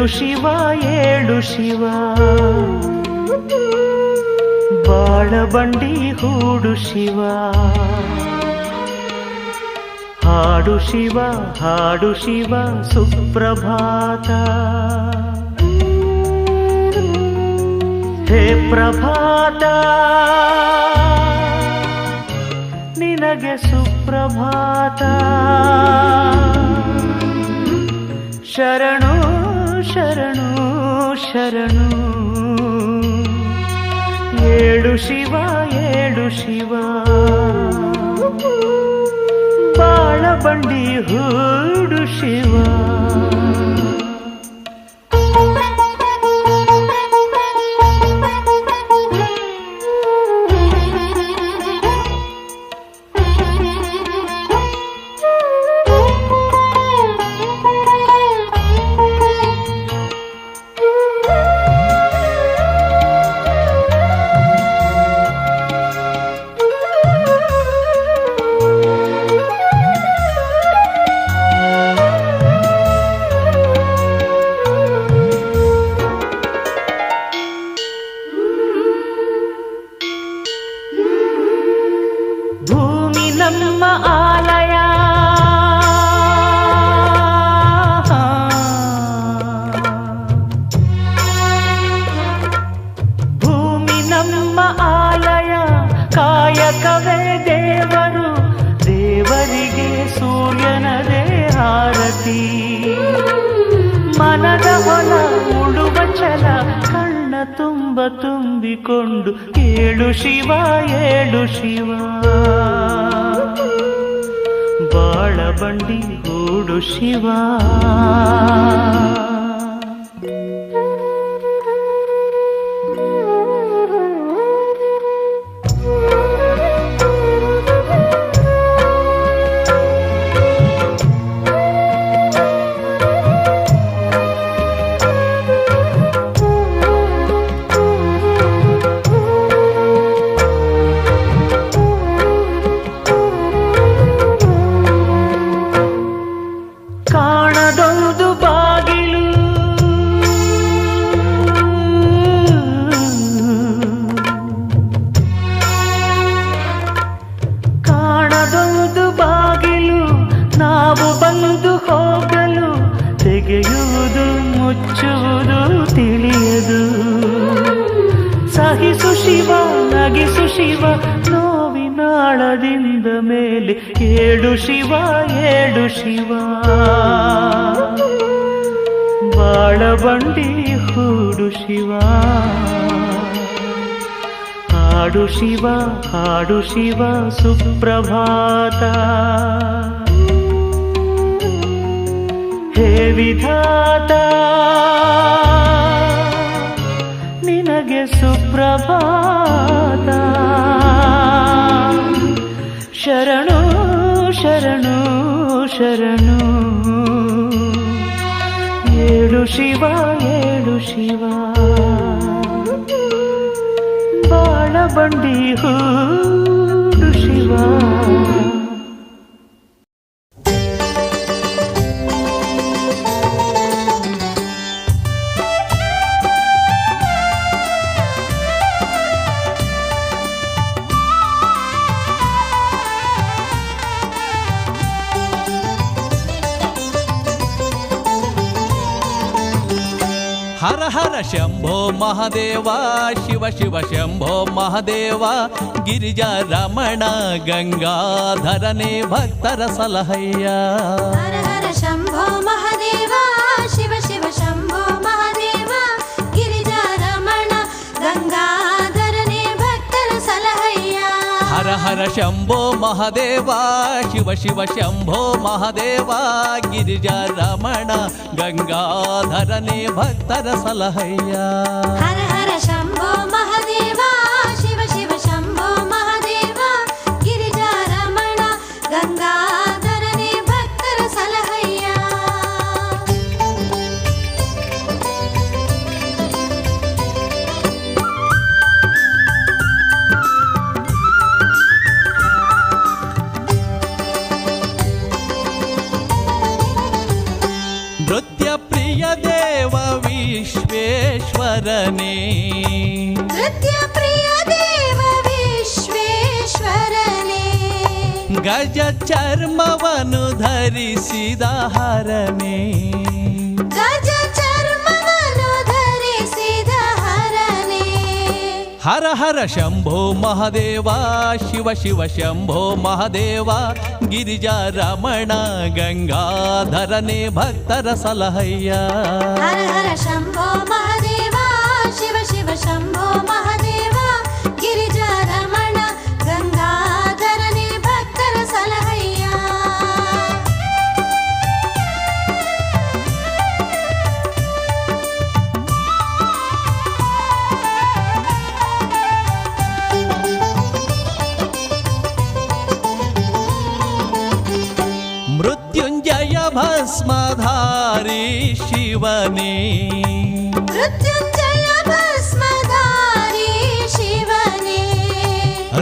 ಏಳು ಶಿವ ಏಳು ಶಿವ ಬಾಳಬಂಡಿ ಹೂಡು ಶಿವ ಹಾಡು ಶಿವ ಹಾಡು ಶಿವ ಸುಪ್ರಭಾತ ಹೇ ಪ್ರಭಾತ ನಿನಗೆ ಸುಪ್ರಭಾತ ಶರಣು ಶರಣು ಶರಣು ಏಳು ಶಿವ ಏಳು ಶಿವ ಬಾಳಬಂಡಿ ಹೂಡು ಶಿವ ನಮ್ಮ ಆಲಯ ಭೂಮಿ ನಮ್ಮ ಆಲಯ ಕಾಯಕವೇ ದೇವರು ದೇವರಿಗೆ ಸೂರ್ಯನದೇ ಆರತಿ ಮನದ ಹೊಲ ಉಳುವ ಛಲ ಕಣ್ಣ ತುಂಬ ತುಂಬಿಕೊಂಡು ಏಳು ಶಿವ ಏಳು ಶಿವ ಬಾಳಬಂಡಿ ಹೂಡು ಶಿವ ಕಾಣದೊಂದು ಬಾಗಿಲು ಕಾಣದೊಂದು ಬಾಗಿಲು ನಾವು ಬಂದು ಹೋಗಲು ತೆಗೆಯುವುದು ಮುಚ್ಚುವುದು ತಿಳಿಯದು ಸಹಿಸು ಶಿವ ನಗಿಸು ಶಿವ ನೋವಿನಾಳದಿಂದ ಮೇಲೆ ಏಳು ಶಿವ ಏಳು ಶಿವ ಬಾಳಬಂಡಿ ಹೂಡು ಶಿವ ಹಾಡು ಶಿವ ಹಾಡು ಶಿವ ಸುಪ್ರಭಾತ ಹೇ ವಿಧಾತ ನಿನಗೆ ಸುಪ್ರಭಾತ ಶರಣು ಶರಣು ಶರಣು ಏಳು ಶಿವ ಏಳು ಶಿವ ಬಾಳಬಂಡಿ ಹೂಡು ಶಿವ ಹರ ಹರ ಶಂಭೋ ಮಹಾದೇವ ಶಿವ ಶಿವ ಶಂಭೋ ಮಹಾದೇವ ಗಿರಿಜಾ ರಮಣ ಗಂಗಾಧರನೇ ಭಕ್ತರ ಸಲಹಯ್ಯ ಹರ ಹರ ಶಂಭೋ ಮಹಾದೇವ ಶಿವ ಶಿವ ಶಂಭೋ ಮಹಾದೇವ ಗಿರಿಜಾ ರಮಣ ಗಂಗಾಧರನೇ ಭಕ್ತರ ಸಲಹಯ್ಯ ಹರ ಹರ ಶಂಭೋ ಮಹಾದೇವ ಶಿವ ಶಿವ ಶಂಭೋ ಮಹಾದೇವ ಗಿರಿಜಾ ರಮಣ ಗಂಗಾಧರನೇ ಭಕ್ತರ ಸಲಹಯ್ಯ ಹರ ಹರ ಶಂಭೋ ಮಹಾದೇವ ಶಿವ ಶಿವ ಶಂಭೋ ಮಹಾದೇವ ಗಿರಿಜಾ ರಮಣ ಗಂಗಾಧರನೇ ಭಕ್ತರ ಸಲಹಯ್ಯ ನೃತ್ಯ ಪ್ರಿಯ ದೇವ ಹರನೇ ನೃತ್ಯ ಪ್ರಿಯ ದೇವ ವಿಶ್ವೇಶ್ವರನೇ ಗಜ ಚರ್ಮವನ್ನು ಧರಿಸಿದ ಹರನೇ ಗಜ ಚರ್ಮವನ್ನು ಧರಿಸಿದ ಹರನೇ ಹರ ಹರ ಶಂಭೋ ಮಹಾದೇವ ಶಿವ ಶಿವ ಶಂಭೋ ಮಹಾದೇವ ಗಿರಿಜಾ ರಮಣ ಗಂಗಾಧರನೇ ಭಕ್ತರ ಸಲಹಯ್ಯ ಹರ ಹರ ಶಂಭೋ ಮಹಾದೇವ ಶಿವ ಶಿವ ಶಂಭೋ ಮಹಾದೇವ ಗಿರಿಜಾ ರಮಣ ಗಂಗಾಧರನೇ ಭಕ್ತರ ಸಲಹಯ್ಯ ಮೃತ್ಯುಂಜಯ ಭಸ್ಮಧಾರಿ ಶಿವನೇ ಮೃತ್ಯುಂಜಯ ಭಸ್ಮಧಾರಿ ಶಿವನೇ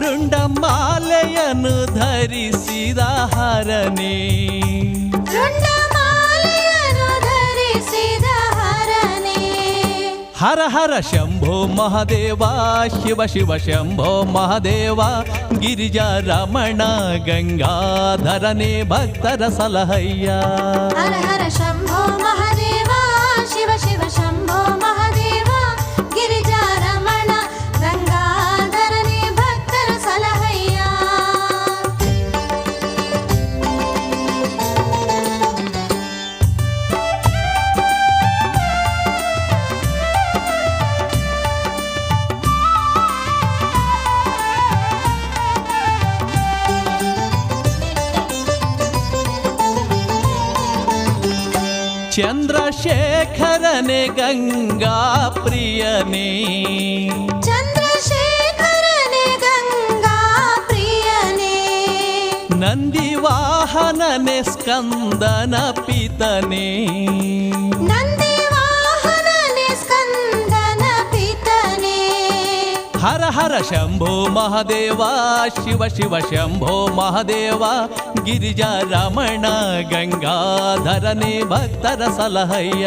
ರುಂಡಮಾಲೆಯನ್ನು ಧರಿಸಿದ ಹರನೇ ರುಂಡಮಾಲೆಯನ್ನು ಧರಿಸಿದ ಹರನೇ ಹರ ಹರ ಶಂಭೋ ಮಹಾದೇವ ಶಿವ ಶಿವ ಶಂಭೋ ಮಹಾದೇವ ಗಿರಿಜಾ ರಮಣ ಗಂಗಾಧರನೇ ಭಕ್ತರ ಸಲಹಯ್ಯ ಹರ ಹರ ಶಂಭೋ ಮಹಾದೇವ ಶಿವ ಶಿವ ಶಂಭೋ ಮಹಾದೇವ ಗಿರಿಜಾ ರಮಣ ಗಂಗಾಧರನೇ ಭಕ್ತರ ಸಲಹಯ್ಯ ಚಂದ್ರಶೇಖರನೇ ಗಂಗಾ ಪ್ರಿಯನೇ ಚಂದ್ರಶೇಖರನೇ ಗಂಗಾ ಪ್ರಿಯನೇ ನಂದಿ ವಾಹನನೇ ಸ್ಕಂದನ ಪಿತನೇ ನಂದಿ ವಾಹನನೇ ಸ್ಕಂದನ ಪಿತನೇ ಹರ ಹರ ಶಂಭೋ ಮಹಾದೇವ ಶಿವ ಶಿವ ಶಂಭೋ ಮಹಾದೇವ ಗಿರಿಜಾ ರಮಣ ಗಂಗಾಧರನೇ ಭಕ್ತರ ಸಲಹಯ್ಯ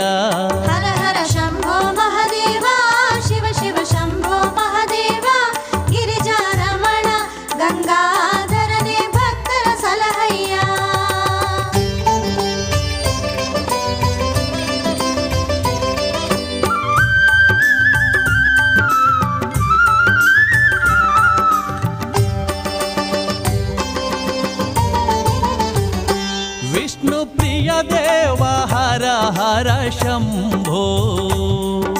ಹರ ಹರ ಶಂಭೋ ಮಹಾದೇವ ಶಿವ ಶಿವ ಶಂಭೋ ಮಹಾದೇವ ಗಿರಿಜಾ ರಮಣ ಗಂಗಾಧರನೇ ಭಕ್ತರ ಸಲಹಯ್ಯ ವಿಷ್ಣು ಪ್ರಿಯ ದೇವ ಹರ ಹರ ಶಂಭೋ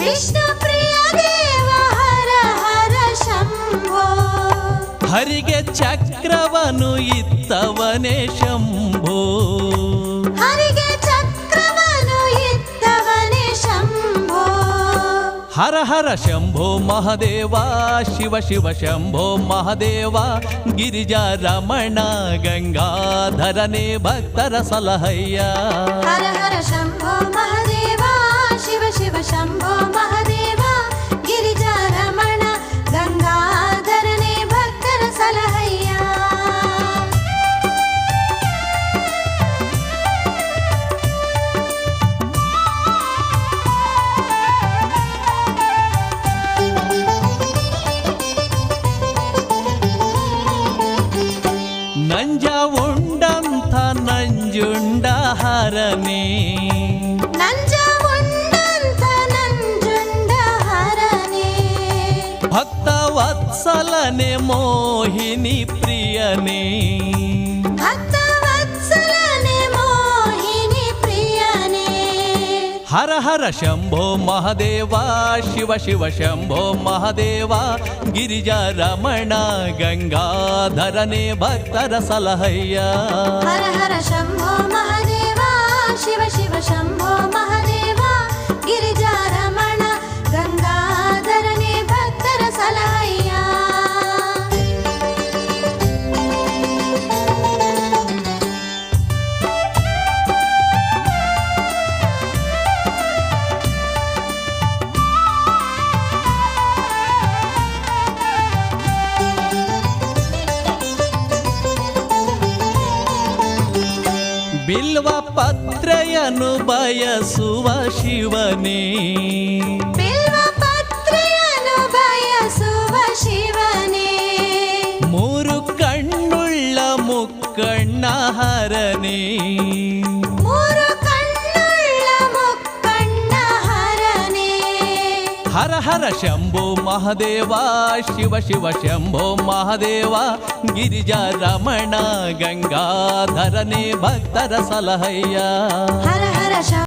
ವಿಷ್ಣು ಪ್ರಿಯ ದೇವ ಹರ ಹರ ಶಂಭೋ ಹರಿಗೆ ಚಕ್ರವನು ಇತ್ತವನೇ ಶಂಭೋ ಹರಿಗೆ ಚಕ್ರವನು ಇತ್ತವನೇ ಶಂಭೋ ಹರ ಹರ ಶಂಭೋ ಮಹಾದೇವ ಶಿವ ಶಿವ ಶಂಭೋ ಮಹಾದೇವ ಗಿರಿಜಾ ರಮಣ ಗಂಗಾಧರನೇ ಭಕ್ತರ ಸಲಹಯ್ಯ ಹರ ಹರ ಶಂಭೋ ಮಹಾದೇವ ಶಿವ ಶಿವ ಶಂಭೋ ಮಹಾದೇವ ಗಿರಿಜಾ ರಮಣ ಗಂಗಾಧರನೇ ಭಕ್ತರ ಸಲಹಯ್ಯ ನಂಜ ಉಂಡಂಥ ನಂಜುಂಡ ಹರನೇ ನಂಜ ಉಂಡಂತ ನಂಜುಂಡ ಹರನೇ ಭಕ್ತ ವತ್ಸಲನೆ ಮೋಹಿನಿ ಪ್ರಿಯನೇ ಭಕ್ತ ವತ್ಸಲನೆ ಮೋಹಿನಿ ಪ್ರಿಯನೇ ಹರ ಹರ ಶಂಭೋ ಮಹಾದೇವ ಶಿವ ಶಿವ ಶಂಭೋ ಮಹಾದೇವ ಗಿರಿಜಾ ರಮಣ ಗಂಗಾಧರನೇ ಭಕ್ತರ ಸಲಹಯ್ಯ ಹರ ಹರ ಶಂಭೋ ಮಹಾದೇವ ಶಿವ ಶಿವ ಶಂಭೋ ಮಹಾದೇವ ಗಿರಿಜಾ ರಮಣ ಗಂಗಾಧರನೇ ಭಕ್ತರ ಸಲಹಯ್ಯ ಬಿಲ್ವ ಪತ್ರೆಯನ್ನು ಬಯಸುವ ಶಿವನೇ ಬಿಲ್ವ ಹರನೇ ಮೂರು ಕಣ್ಣುಳ್ಳ ಮುಕ್ಕಣ್ಣ ಹರನೇ ಹರ ಹರ ಶಂಭೋ ಮಹದೇವ ಶಿವ ಶಿವ ಶಂಭೋ ಮಹದೇವ ಗಿರಿಜಾ ರಮಣ ಗಂಗಾಧರನೇ ಭಕ್ತರ ಸಲಹಯ್ಯ ಹರ ಹರ